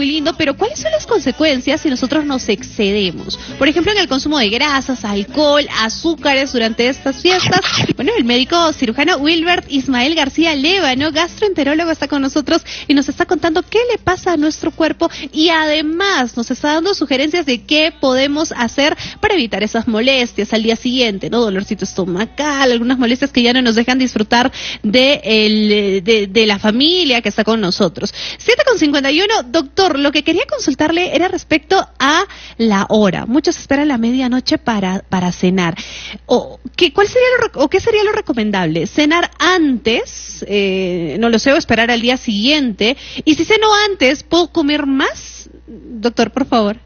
muy lindo, pero ¿cuáles son las consecuencias si nosotros nos excedemos? Por ejemplo, en el consumo de grasas, alcohol, azúcares durante estas fiestas. Bueno, el médico cirujano Wilbert Ismael García Lévano, gastroenterólogo, está con nosotros y nos está contando qué le pasa a nuestro cuerpo y además nos está dando sugerencias de qué podemos hacer para evitar esas molestias al día siguiente, ¿no? Dolorcito estomacal, algunas molestias que ya no nos dejan disfrutar de la familia que está con nosotros. 7:51, doctor, lo que quería consultarle era respecto a la hora. Muchos esperan la medianoche para cenar. ¿Qué sería lo recomendable? ¿Cenar antes? No lo sé, o esperar al día siguiente. Y si ceno antes, ¿puedo comer más? Doctor, por favor.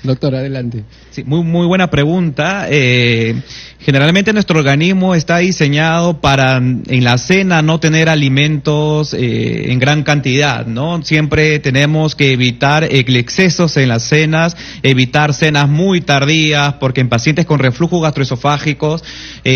Doctor, adelante. Sí, muy buena pregunta. Generalmente nuestro organismo está diseñado para en la cena no tener alimentos en gran cantidad, ¿no? Siempre tenemos que evitar excesos en las cenas, evitar cenas muy tardías, porque en pacientes con reflujo gastroesofágicos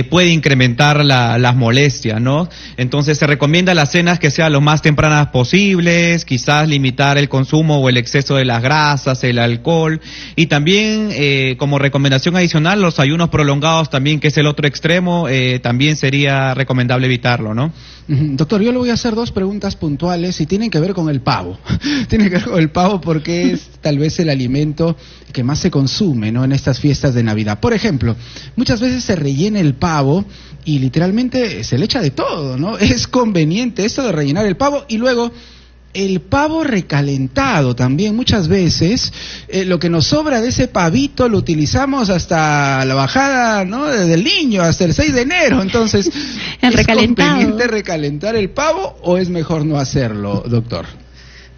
puede incrementar las molestias, ¿no? Entonces se recomienda las cenas que sean lo más tempranas posibles, quizás limitar el consumo o el exceso de las grasas, el alcohol, y también como recomendación adicional los ayunos prolongados también, que es el otro extremo, también sería recomendable evitarlo, ¿no? Doctor, yo le voy a hacer dos preguntas puntuales y tienen que ver con el pavo. Tienen que ver con el pavo porque es tal vez el alimento que más se consume, ¿no?, en estas fiestas de Navidad. Por ejemplo, muchas veces se rellena el pavo y literalmente se le echa de todo, ¿no? Es conveniente esto de rellenar el pavo y luego el pavo recalentado también. Muchas veces lo que nos sobra de ese pavito lo utilizamos hasta la bajada, ¿no?, del niño, hasta el 6 de enero. Entonces, ¿es conveniente recalentar el pavo o es mejor no hacerlo, doctor?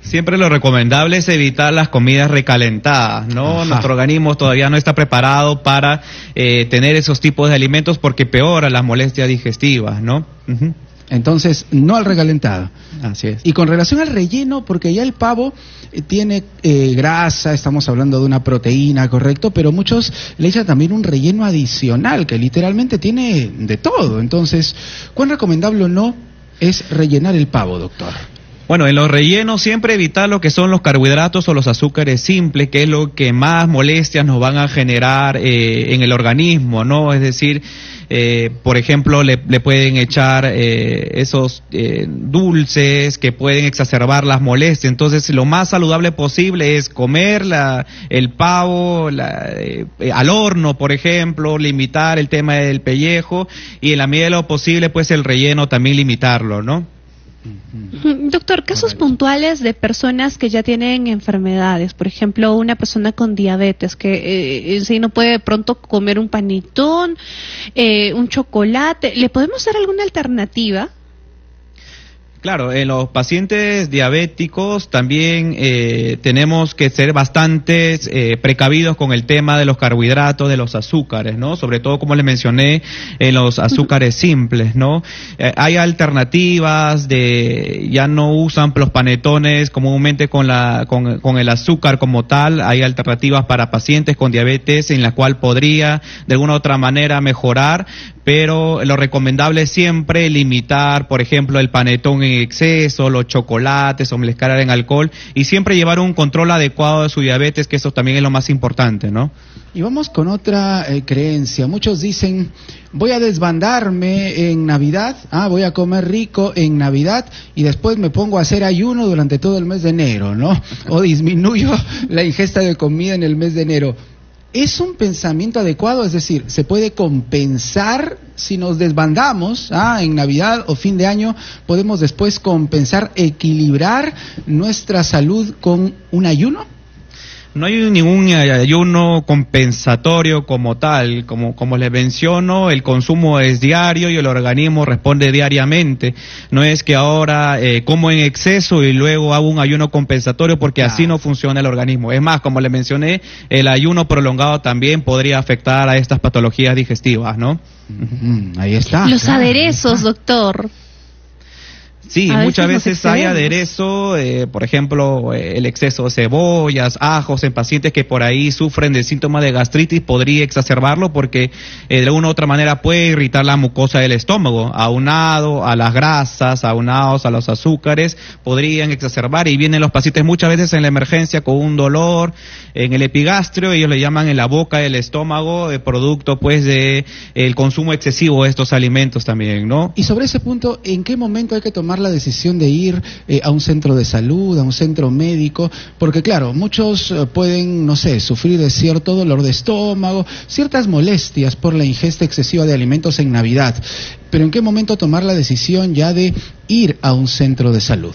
Siempre lo recomendable es evitar las comidas recalentadas, ¿no? Ajá. Nuestro organismo todavía no está preparado para tener esos tipos de alimentos porque peora las molestias digestivas, ¿no? Uh-huh. Entonces, no al recalentado. Así es. Y con relación al relleno, porque ya el pavo tiene grasa, estamos hablando de una proteína, correcto, pero muchos le echan también un relleno adicional que literalmente tiene de todo. Entonces, ¿cuán recomendable o no es rellenar el pavo, doctor? Bueno, en los rellenos siempre evitar lo que son los carbohidratos o los azúcares simples, que es lo que más molestias nos van a generar en el organismo, ¿no? Es decir, por ejemplo, le pueden echar esos dulces que pueden exacerbar las molestias. Entonces, lo más saludable posible es comer el pavo al horno, por ejemplo, limitar el tema del pellejo y en la medida de lo posible, pues el relleno también limitarlo, ¿no? Doctor, casos puntuales de personas que ya tienen enfermedades, por ejemplo, una persona con diabetes que sí no puede de pronto comer un panetón, un chocolate, ¿le podemos dar alguna alternativa? Claro, en los pacientes diabéticos también tenemos que ser bastante precavidos con el tema de los carbohidratos, de los azúcares, ¿no? Sobre todo, como les mencioné, en los azúcares simples, ¿no? Hay alternativas ya no usan los panetones comúnmente con el azúcar como tal. Hay alternativas para pacientes con diabetes en la cual podría de alguna u otra manera mejorar, pero lo recomendable es siempre limitar, por ejemplo, el panetón en exceso, los chocolates o mezclar en alcohol y siempre llevar un control adecuado de su diabetes, que eso también es lo más importante, ¿no? Y vamos con otra creencia. Muchos dicen, voy a desbandarme en Navidad, voy a comer rico en Navidad y después me pongo a hacer ayuno durante todo el mes de enero, ¿no? O disminuyo la ingesta de comida en el mes de enero. ¿Es un pensamiento adecuado? Es decir, ¿se puede compensar si nos desbandamos en Navidad o fin de año? ¿Podemos después compensar, equilibrar nuestra salud con un ayuno? No hay ningún ayuno compensatorio como tal. Como les menciono, el consumo es diario y el organismo responde diariamente. No es que ahora como en exceso y luego hago un ayuno compensatorio, porque así no funciona el organismo. Es más, como les mencioné, el ayuno prolongado también podría afectar a estas patologías digestivas, ¿no? Ahí está. Los aderezos, doctor. Sí, muchas veces hay aderezo, por ejemplo, el exceso de cebollas, ajos en pacientes que por ahí sufren de síntomas de gastritis podría exacerbarlo porque de alguna u otra manera puede irritar la mucosa del estómago, aunado a las grasas, aunados a los azúcares, podrían exacerbar y vienen los pacientes muchas veces en la emergencia con un dolor en el epigastrio, ellos le llaman en la boca del estómago, producto pues de el consumo excesivo de estos alimentos también, ¿no? Y sobre ese punto, ¿en qué momento hay que tomar la decisión de ir a un centro de salud, a un centro médico? Porque claro, muchos pueden, no sé, sufrir de cierto dolor de estómago, ciertas molestias por la ingesta excesiva de alimentos en Navidad. Pero ¿en qué momento tomar la decisión ya de ir a un centro de salud?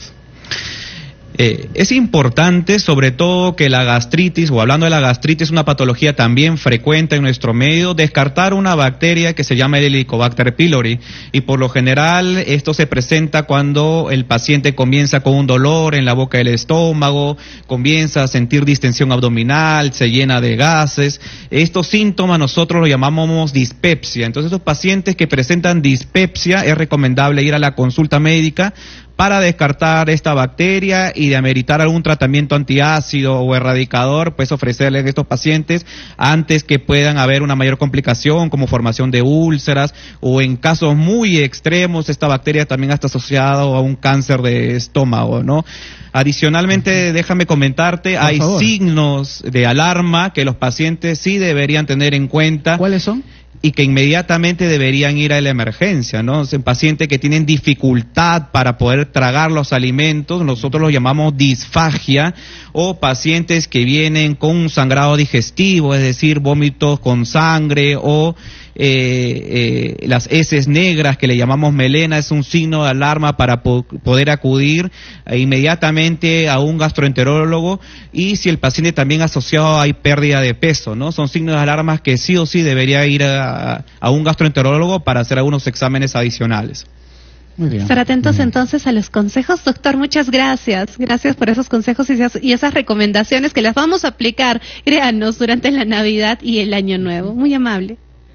Es importante, sobre todo, que la gastritis, o hablando de la gastritis, una patología también frecuente en nuestro medio, descartar una bacteria que se llama el Helicobacter pylori, y por lo general esto se presenta cuando el paciente comienza con un dolor en la boca del estómago, comienza a sentir distensión abdominal, se llena de gases. Estos síntomas nosotros los llamamos dispepsia. Entonces, esos pacientes que presentan dispepsia es recomendable ir a la consulta médica para descartar esta bacteria y de ameritar algún tratamiento antiácido o erradicador, pues ofrecerle a estos pacientes antes que puedan haber una mayor complicación como formación de úlceras o en casos muy extremos esta bacteria también está asociada a un cáncer de estómago, ¿no? Adicionalmente, déjame comentarte, hay signos de alarma que los pacientes sí deberían tener en cuenta. ¿Cuáles son? Y que inmediatamente deberían ir a la emergencia, ¿no? En pacientes que tienen dificultad para poder tragar los alimentos, nosotros los llamamos disfagia, o pacientes que vienen con un sangrado digestivo, es decir, vómitos con sangre, o las heces negras que le llamamos melena, es un signo de alarma para poder acudir inmediatamente a un gastroenterólogo, y si el paciente también asociado hay pérdida de peso, ¿no? Son signos de alarma que sí o sí debería ir a un gastroenterólogo para hacer algunos exámenes adicionales. Muy bien. Estar atentos entonces a los consejos. Doctor, muchas gracias. Gracias por esos consejos y esas recomendaciones que las vamos a aplicar, créanos, durante la Navidad y el Año Nuevo. Muy amable.